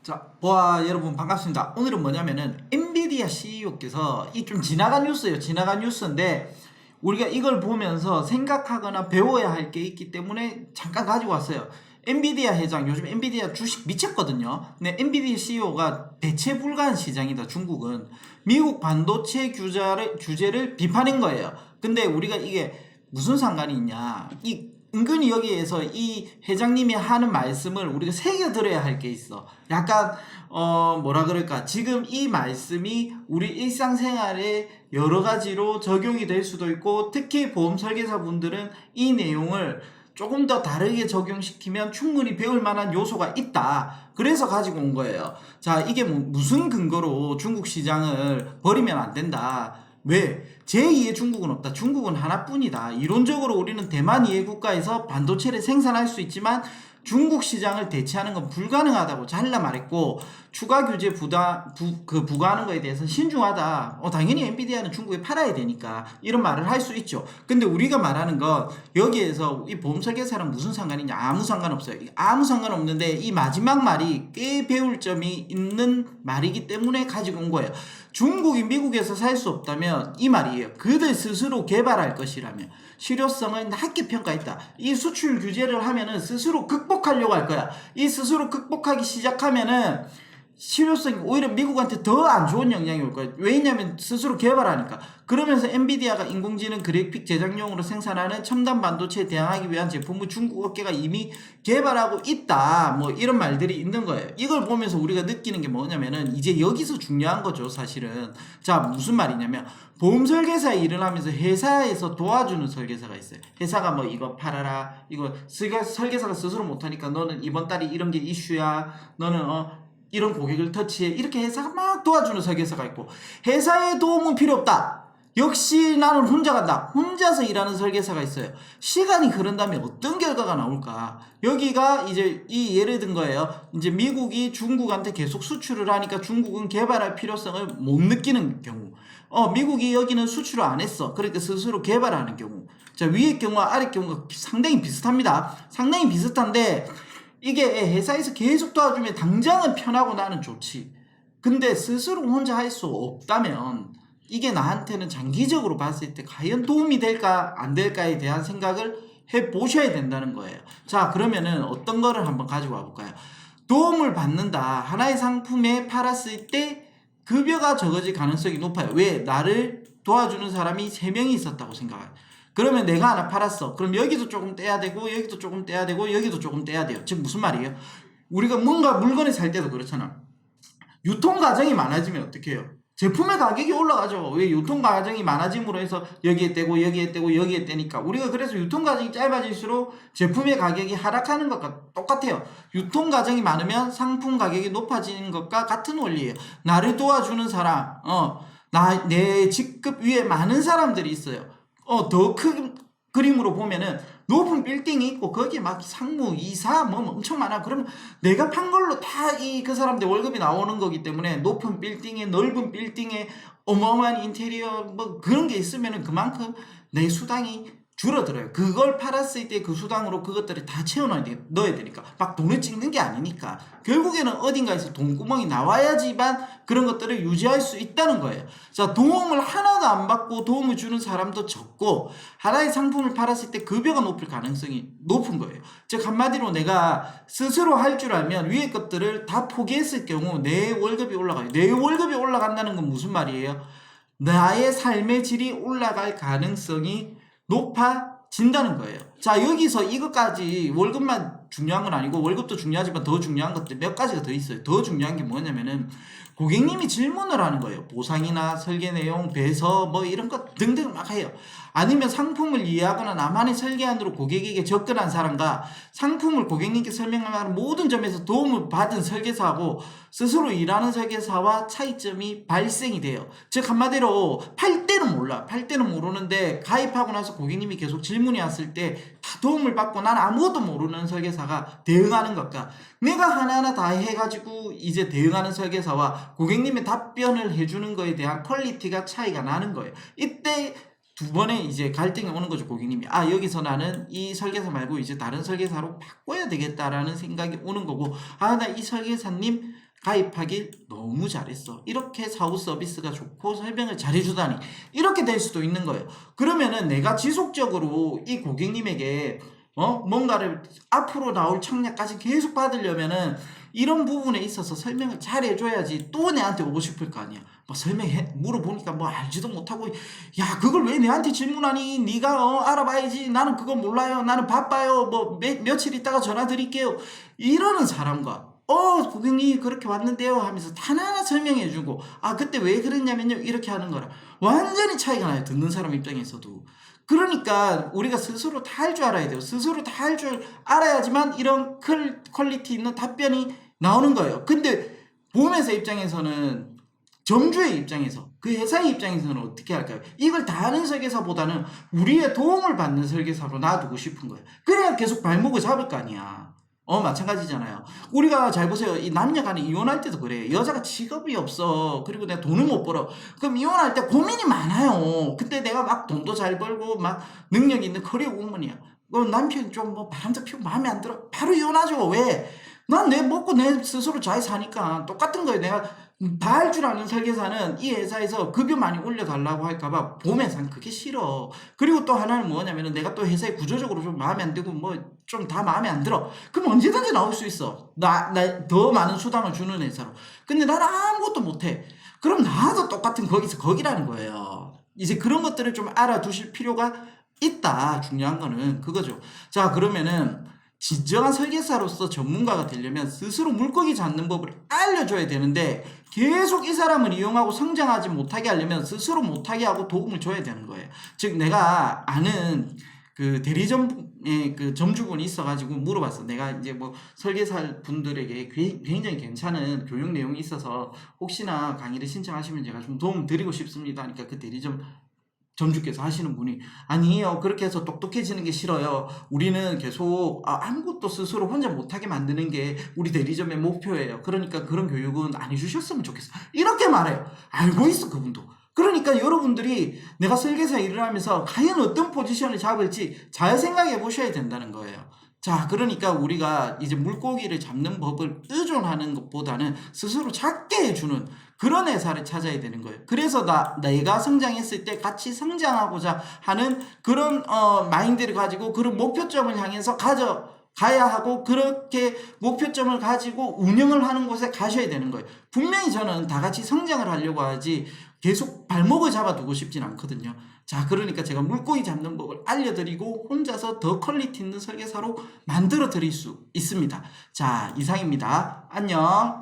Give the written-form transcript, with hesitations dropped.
자, 보아 여러분 반갑습니다. 오늘은 뭐냐면은 엔비디아 CEO께서 이 좀 지나간 뉴스예요. 지나간 뉴스인데 우리가 이걸 보면서 생각하거나 배워야 할 게 있기 때문에 잠깐 가지고 왔어요. 엔비디아 회장, 요즘 엔비디아 주식 미쳤거든요. 근데 엔비디아 CEO가 대체 불가한 시장이다, 중국은. 미국 반도체 규제를 비판한 거예요. 근데 우리가 이게 무슨 상관이 있냐. 은근히 여기에서 이 회장님이 하는 말씀을 우리가 새겨들어야 할 게 있어. 약간 뭐라 그럴까, 지금 이 말씀이 우리 일상생활에 여러 가지로 적용이 될 수도 있고, 특히 보험 설계사 분들은 이 내용을 조금 더 다르게 적용시키면 충분히 배울 만한 요소가 있다. 그래서 가지고 온 거예요. 자, 이게 무슨 근거로 중국 시장을 버리면 안 된다. 왜? 제2의 중국은 없다. 중국은 하나뿐이다. 이론적으로 우리는 대만 이해 국가에서 반도체를 생산할 수 있지만 중국 시장을 대체하는 건 불가능하다고 잘라 말했고, 추가 규제 부과하는 거에 대해서는 신중하다. 당연히 엔비디아는 중국에 팔아야 되니까 이런 말을 할 수 있죠. 근데 우리가 말하는 건 여기에서 이 보험 설계사랑 무슨 상관이냐? 아무 상관없어요. 아무 상관없는데 이 마지막 말이 꽤 배울 점이 있는 말이기 때문에 가지고 온 거예요. 중국이 미국에서 살 수 없다면 이 말이에요. 그들 스스로 개발할 것이라면 실효성을 낮게 평가했다. 이 수출 규제를 하면은 스스로 극복하려고 할 거야. 이 스스로 극복하기 시작하면은 실효성이 오히려 미국한테 더 안 좋은 영향이 올 거예요. 왜냐면 스스로 개발하니까. 그러면서 엔비디아가 인공지능 그래픽 제작용으로 생산하는 첨단 반도체에 대항하기 위한 제품을 중국 업계가 이미 개발하고 있다. 뭐 이런 말들이 있는 거예요. 이걸 보면서 우리가 느끼는 게 뭐냐면은 이제 여기서 중요한 거죠, 사실은. 자, 무슨 말이냐면 보험 설계사에 일을 하면서 회사에서 도와주는 설계사가 있어요. 회사가 뭐 이거 팔아라, 이거 설계사가 스스로 못하니까 너는 이번 달에 이런 게 이슈야, 너는 이런 고객을 터치해, 이렇게 회사가 막 도와주는 설계사가 있고, 회사의 도움은 필요 없다, 역시 나는 혼자 간다, 혼자서 일하는 설계사가 있어요. 시간이 흐른다면 어떤 결과가 나올까? 여기가 이제 이 예를 든 거예요. 이제 미국이 중국한테 계속 수출을 하니까 중국은 개발할 필요성을 못 느끼는 경우, 미국이 여기는 수출을 안 했어. 그러니까 스스로 개발하는 경우. 자, 위의 경우와 아래 경우가 상당히 비슷합니다. 상당히 비슷한데 이게 회사에서 계속 도와주면 당장은 편하고 나는 좋지. 근데 스스로 혼자 할 수 없다면 이게 나한테는 장기적으로 봤을 때 과연 도움이 될까 안 될까에 대한 생각을 해보셔야 된다는 거예요. 자, 그러면은 어떤 거를 한번 가지고 와볼까요? 도움을 받는다. 하나의 상품에 팔았을 때 급여가 적어질 가능성이 높아요. 왜? 나를 도와주는 사람이 3명이 있었다고 생각해요. 그러면 내가 하나 팔았어. 그럼 여기도 조금 떼야 되고, 여기도 조금 떼야 되고, 여기도 조금 떼야 돼요. 즉 무슨 말이에요? 우리가 뭔가 물건을 살 때도 그렇잖아. 유통 과정이 많아지면 어떻게 해요? 제품의 가격이 올라가죠. 왜? 유통 과정이 많아짐으로 해서 여기에 떼고 여기에 떼고 여기에 떼니까. 우리가 그래서 유통 과정이 짧아질수록 제품의 가격이 하락하는 것과 똑같아요. 유통 과정이 많으면 상품 가격이 높아지는 것과 같은 원리예요. 나를 도와주는 사람, 내 직급 위에 많은 사람들이 있어요. 더 큰 그림으로 보면은 높은 빌딩이 있고 거기에 막 상무, 이사 뭐 엄청 많아. 그러면 내가 판 걸로 다 그 사람들 월급이 나오는 거기 때문에 높은 빌딩에, 넓은 빌딩에 어마어마한 인테리어 뭐 그런 게 있으면은 그만큼 내 수당이 줄어들어요. 그걸 팔았을 때 그 수당으로 그것들을 다 넣어야 되니까. 막 돈을 찍는 게 아니니까. 결국에는 어딘가에서 돈구멍이 나와야지만 그런 것들을 유지할 수 있다는 거예요. 자, 도움을 하나도 안 받고 도움을 주는 사람도 적고, 하나의 상품을 팔았을 때 급여가 높을 가능성이 높은 거예요. 즉 한마디로 내가 스스로 할 줄 알면 위의 것들을 다 포기했을 경우 내 월급이 올라가요. 내 월급이 올라간다는 건 무슨 말이에요? 나의 삶의 질이 올라갈 가능성이 높아진다는 거예요. 자, 여기서 이것까지 월급만 중요한 건 아니고, 월급도 중요하지만 더 중요한 것들 몇 가지가 더 있어요. 더 중요한 게 뭐냐면은 고객님이 질문을 하는 거예요. 보상이나 설계 내용, 배서 뭐 이런 것 등등 막 해요. 아니면 상품을 이해하거나 나만의 설계안으로 고객에게 접근한 사람과 상품을 고객님께 설명하는 모든 점에서 도움을 받은 설계사하고 스스로 일하는 설계사와 차이점이 발생이 돼요. 즉 한마디로 팔 때는 몰라. 팔 때는 모르는데 가입하고 나서 고객님이 계속 질문이 왔을 때 다 도움을 받고 난 아무것도 모르는 설계사가 대응하는 것과 내가 하나하나 다 해가지고 이제 대응하는 설계사와 고객님의 답변을 해주는 거에 대한 퀄리티가 차이가 나는 거예요. 이때 두 번의 이제 갈등이 오는 거죠. 고객님이 여기서 나는 이 설계사 말고 이제 다른 설계사로 바꿔야 되겠다라는 생각이 오는 거고, 나 이 설계사님 가입하길 너무 잘했어. 이렇게 사후 서비스가 좋고 설명을 잘해주다니 이렇게 될 수도 있는 거예요. 그러면은 내가 지속적으로 이 고객님에게 뭔가를 앞으로 나올 청약까지 계속 받으려면은 이런 부분에 있어서 설명을 잘 해줘야지 또 내한테 오고 싶을 거 아니야. 뭐 설명해 물어보니까 뭐 알지도 못하고 야 그걸 왜 내한테 질문하니? 네가 알아봐야지. 나는 그거 몰라요. 나는 바빠요. 뭐 며칠 있다가 전화 드릴게요. 이러는 사람과 고객님 그렇게 왔는데요 하면서 하나하나 설명해주고 그때 왜 그랬냐면요 이렇게 하는 거라 완전히 차이가 나요. 듣는 사람 입장에서도. 그러니까 우리가 스스로 다 할 줄 알아야 돼요. 스스로 다 할 줄 알아야지만 이런 퀄리티 있는 답변이 나오는 거예요. 근데 보험회사 입장에서는 점주의 입장에서 그 회사의 입장에서는 어떻게 할까요? 이걸 다 아는 설계사보다는 우리의 도움을 받는 설계사로 놔두고 싶은 거예요. 그래야 계속 발목을 잡을 거 아니야. 마찬가지잖아요. 우리가 잘 보세요. 이 남녀 간에 이혼할 때도 그래. 여자가 직업이 없어. 그리고 내가 돈을 못 벌어. 그럼 이혼할 때 고민이 많아요. 근데 내가 막 돈도 잘 벌고 막 능력 있는 커리어 우먼이야. 그럼 남편이 좀 뭐 바람잡 피우고 마음에 안 들어. 바로 이혼하죠. 왜? 난 내 먹고 내 스스로 잘 사니까. 똑같은 거예요. 내가 다 할 줄 아는 설계사는 이 회사에서 급여 많이 올려달라고 할까봐 보험회사는 그게 싫어. 그리고 또 하나는 뭐냐면은 내가 또 회사에 구조적으로 좀 마음에 안 들고 뭐 좀 다 마음에 안 들어. 그럼 언제든지 나올 수 있어. 나 더 많은 수당을 주는 회사로. 근데 나는 아무것도 못해. 그럼 나도 똑같은 거기서 거기라는 거예요. 이제 그런 것들을 좀 알아두실 필요가 있다. 중요한 거는 그거죠. 자, 그러면은 진정한 설계사로서 전문가가 되려면 스스로 물고기 잡는 법을 알려줘야 되는데 계속 이 사람을 이용하고 성장하지 못하게 하려면 스스로 못하게 하고 도움을 줘야 되는 거예요. 즉 내가 아는 그 대리점의 그 점주분이 있어가지고 물어봤어. 내가 이제 뭐 설계사 분들에게 굉장히 괜찮은 교육 내용이 있어서 혹시나 강의를 신청하시면 제가 좀 도움 드리고 싶습니다. 그러니까 그 대리점 점주께서 하시는 분이 아니에요. 그렇게 해서 똑똑해지는 게 싫어요. 우리는 계속 아무것도 스스로 혼자 못하게 만드는 게 우리 대리점의 목표예요. 그러니까 그런 교육은 안 해주셨으면 좋겠어. 이렇게 말해요. 알고 있어 그분도. 그러니까 여러분들이 내가 설계사 일을 하면서 과연 어떤 포지션을 잡을지 잘 생각해 보셔야 된다는 거예요. 자, 그러니까 우리가 이제 물고기를 잡는 법을 의존하는 것보다는 스스로 작게 해주는 그런 회사를 찾아야 되는 거예요. 그래서 내가 성장했을 때 같이 성장하고자 하는 그런 마인드를 가지고 그런 목표점을 향해서 가야 하고 그렇게 목표점을 가지고 운영을 하는 곳에 가셔야 되는 거예요. 분명히 저는 다 같이 성장을 하려고 하지 계속 발목을 잡아두고 싶진 않거든요. 자, 그러니까 제가 물고기 잡는 법을 알려드리고 혼자서 더 퀄리티 있는 설계사로 만들어 드릴 수 있습니다. 자, 이상입니다. 안녕.